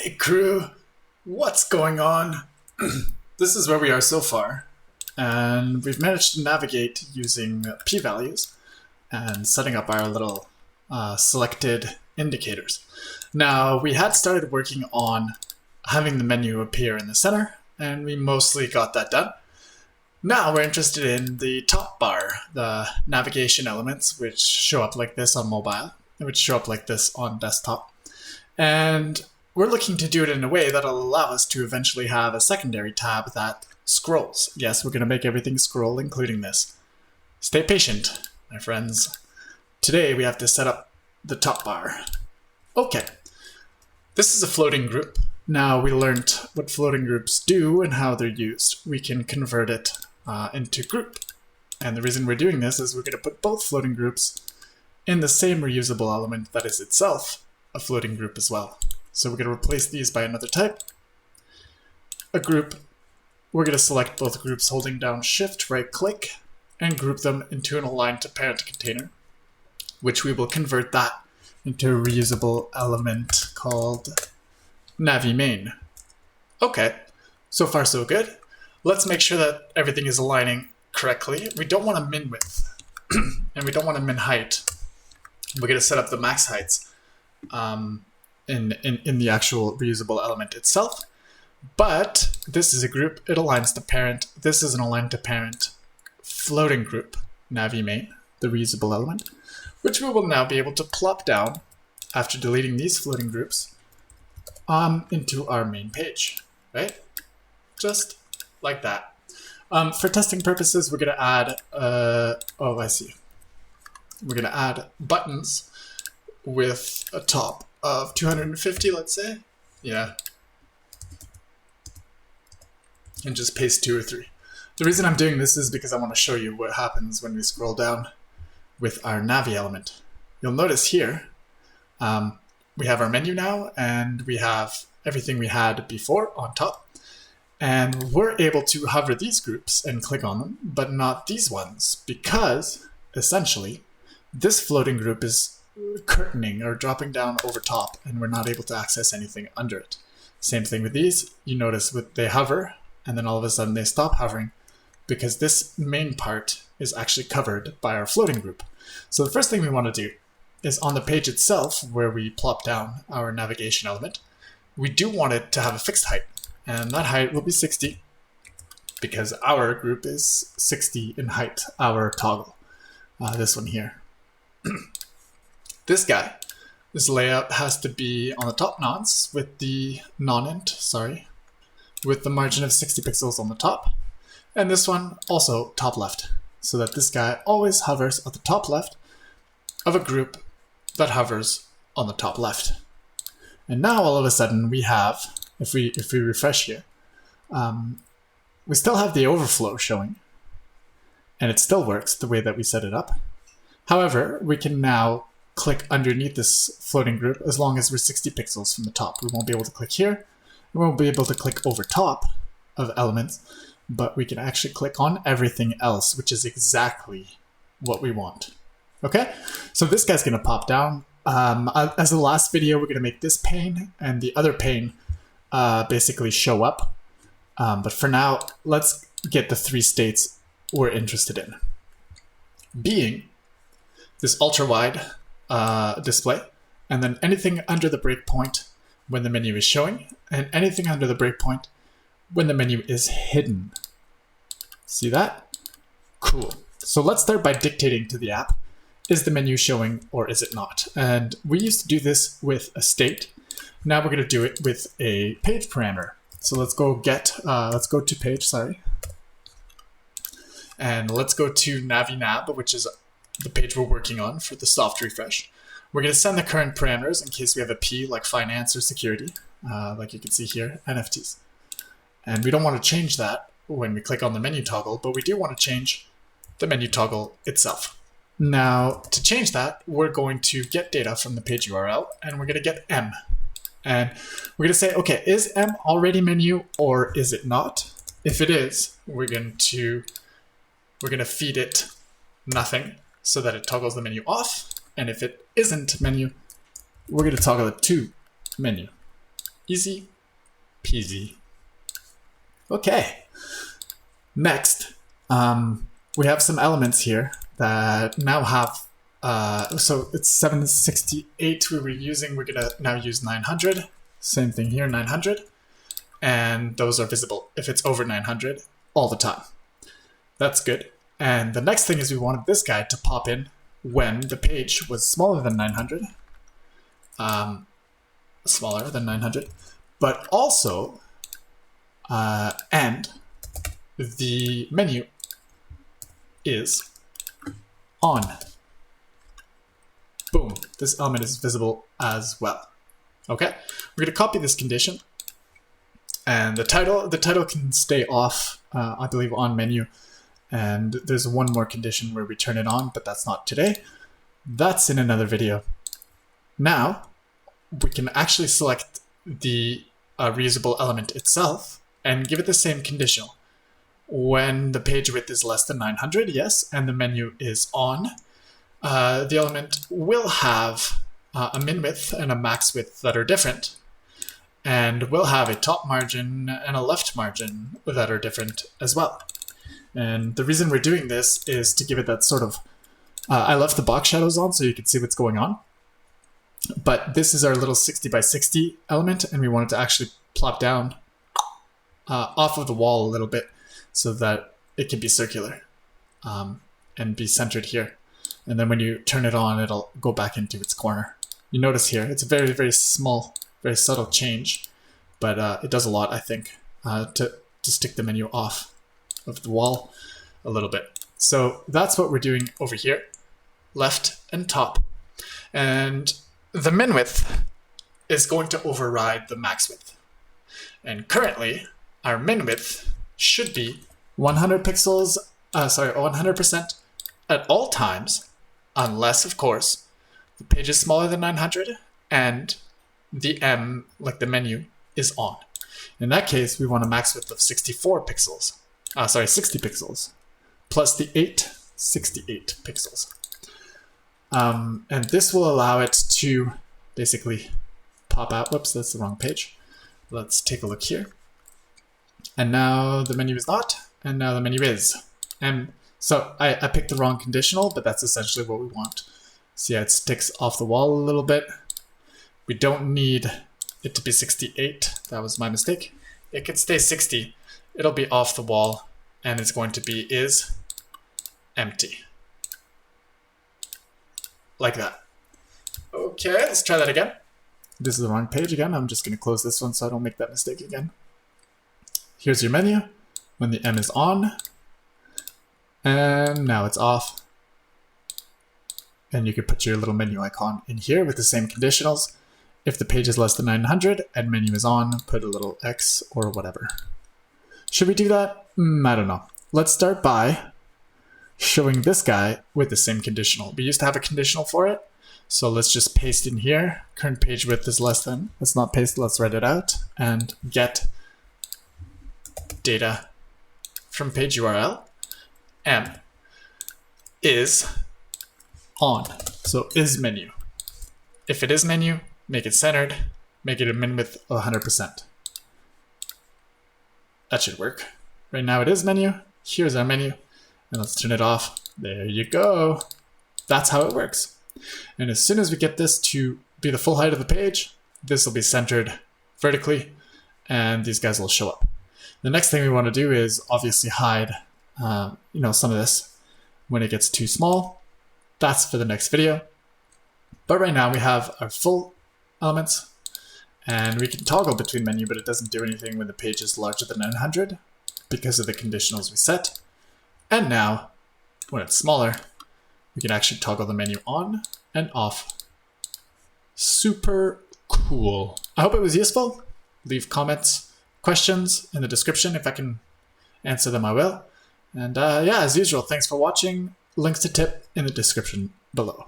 Hey crew, what's going on? This is where we are so far, and we've managed to navigate using p-values and setting up our little selected indicators. Now, we had started working on having the menu appear in the center, and we mostly got that done. Now we're interested in the top bar, the navigation elements, which show up like this on mobile, and which show up like this on desktop. And we're looking to do it in a way that'll allow us to eventually have a secondary tab that scrolls. Yes, we're going to make everything scroll, including this. Stay patient, my friends. Today we have to set up the top bar. Okay, this is a floating group. Now we learned what floating groups do and how they're used. We can convert it into group. And the reason we're doing this is we're going to put both floating groups in the same reusable element that is itself a floating group as well. So we're going to replace these by another type, a group. We're going to select both groups holding down Shift, right click, and group them into an aligned to parent container, which we will convert that into a reusable element called Navi main. Okay, so far so good. Let's make sure that everything is aligning correctly. We don't want to min width and we don't want to min height. We're going to set up the max heights in the actual reusable element itself. But this is a group, it aligns to parent. This is an aligned to parent floating group, Navi main, the reusable element, which we will now be able to plop down after deleting these floating groups into our main page, right? Just like that. For testing purposes, we're going to add, I see. We're going to add buttons with a top of 250, let's say. Yeah. And just paste 2 or 3. The reason I'm doing this is because I want to show you what happens when we scroll down with our Navi element. You'll notice here, we have our menu now, and we have everything we had before on top. And we're able to hover these groups and click on them, but not these ones, because essentially this floating group is curtaining or dropping down over top, and we're not able to access anything under it. Same thing with these. You notice they hover, and then all of a sudden they stop hovering, because this main part is actually covered by our floating group. So the first thing we want to do is on the page itself, where we plop down our navigation element, we do want it to have a fixed height. And that height will be 60, because our group is 60 in height, our toggle. This one here. This guy, this layout has to be on the top nonce with the non-int, with the margin of 60 pixels on the top. And this one also top left, so that this guy always hovers at the top left of a group that hovers on the top left. And now all of a sudden we have, if we refresh here, we still have the overflow showing, and it still works the way that we set it up. However, we can now click underneath this floating group as long as we're 60 pixels from the top. We won't be able to click here. We won't be able to click over top of elements, but we can actually click on everything else, which is exactly what we want. Okay, so this guy's going to pop down. As the last video, we're going to make this pane and the other pane basically show up. But for now, let's get the 3 states we're interested in. Being this ultra-wide display, and then anything under the breakpoint when the menu is showing, and anything under the breakpoint when the menu is hidden. See that? Cool. So let's start by dictating to the app, is the menu showing or is it not? And we used to do this with a state. Now we're going to do it with a page parameter. So let's go to page, and let's go to Navi nav, which is the page we're working on for the soft refresh. We're going to send the current parameters in case we have a P like finance or security, like you can see here, NFTs. And we don't want to change that when we click on the menu toggle, but we do want to change the menu toggle itself. Now, to change that, we're going to get data from the page URL, and we're going to get M. And we're going to say, okay, is M already menu or is it not? If it is, we're going to feed it nothing so that it toggles the menu off. And if it isn't menu, we're going to toggle it to menu. Easy peasy. Okay. Next, we have some elements here that now have, so it's 768 we were using. We're gonna now use 900. Same thing here, 900. And those are visible if it's over 900 all the time. That's good. And the next thing is we wanted this guy to pop in when the page was smaller than 900. Smaller than 900. But also, and the menu is on. Boom, this element is visible as well. Okay, we're gonna copy this condition, and the title can stay off, I believe, on menu, and there's one more condition where we turn it on, but that's not today. That's in another video. Now, we can actually select the reusable element itself and give it the same conditional. When the page width is less than 900, yes, and the menu is on, the element will have a min width and a max width that are different, and will have a top margin and a left margin that are different as well. And the reason we're doing this is to give it that sort of, I left the box shadows on so you can see what's going on, but this is our little 60 by 60 element, and we want it to actually plop down off of the wall a little bit so that it can be circular and be centered here. And then when you turn it on, it'll go back into its corner. You notice here, it's a very, very small, very subtle change, but it does a lot, I think, to stick the menu off of the wall a little bit. So that's what we're doing over here, left and top. And the min width is going to override the max width. And currently, our min width should be 100 pixels, 100% at all times, unless, of course, the page is smaller than 900 and the M, like the menu, is on. In that case, we want a max width of 64 pixels. 60 pixels, plus the 868 pixels. And this will allow it to basically pop out. Whoops, that's the wrong page. Let's take a look here. And now the menu is not, and now the menu is. And so I picked the wrong conditional, but that's essentially what we want. See how it sticks off the wall a little bit? We don't need it to be 68. That was my mistake. It could stay 60. It'll be off the wall, and it's going to be is empty. Like that. Okay, let's try that again. This is the wrong page again. I'm just going to close this one so I don't make that mistake again. Here's your menu when the M is on, and now it's off. And you can put your little menu icon in here with the same conditionals. If the page is less than 900 and menu is on, put a little X or whatever. Should we do that? I don't know. Let's start by showing this guy with the same conditional. We used to have a conditional for it, so let's just paste in here. Current page width is less than. Let's not paste, let's write it out. And get data from page URL. M is on. So is menu. If it is menu, make it centered, make it a min width of 100%. That should work. Right now it is menu. Here's our menu. And let's turn it off. There you go. That's how it works. And as soon as we get this to be the full height of the page, this will be centered vertically, and these guys will show up. The next thing we want to do is obviously hide some of this when it gets too small. That's for the next video. But right now we have our full elements, and we can toggle between menu, but it doesn't do anything when the page is larger than 900 because of the conditionals we set. And now, when it's smaller, we can actually toggle the menu on and off. Super cool. I hope it was useful. Leave comments, questions in the description. If I can answer them, I will. And yeah, as usual, thanks for watching. Links to tip in the description below.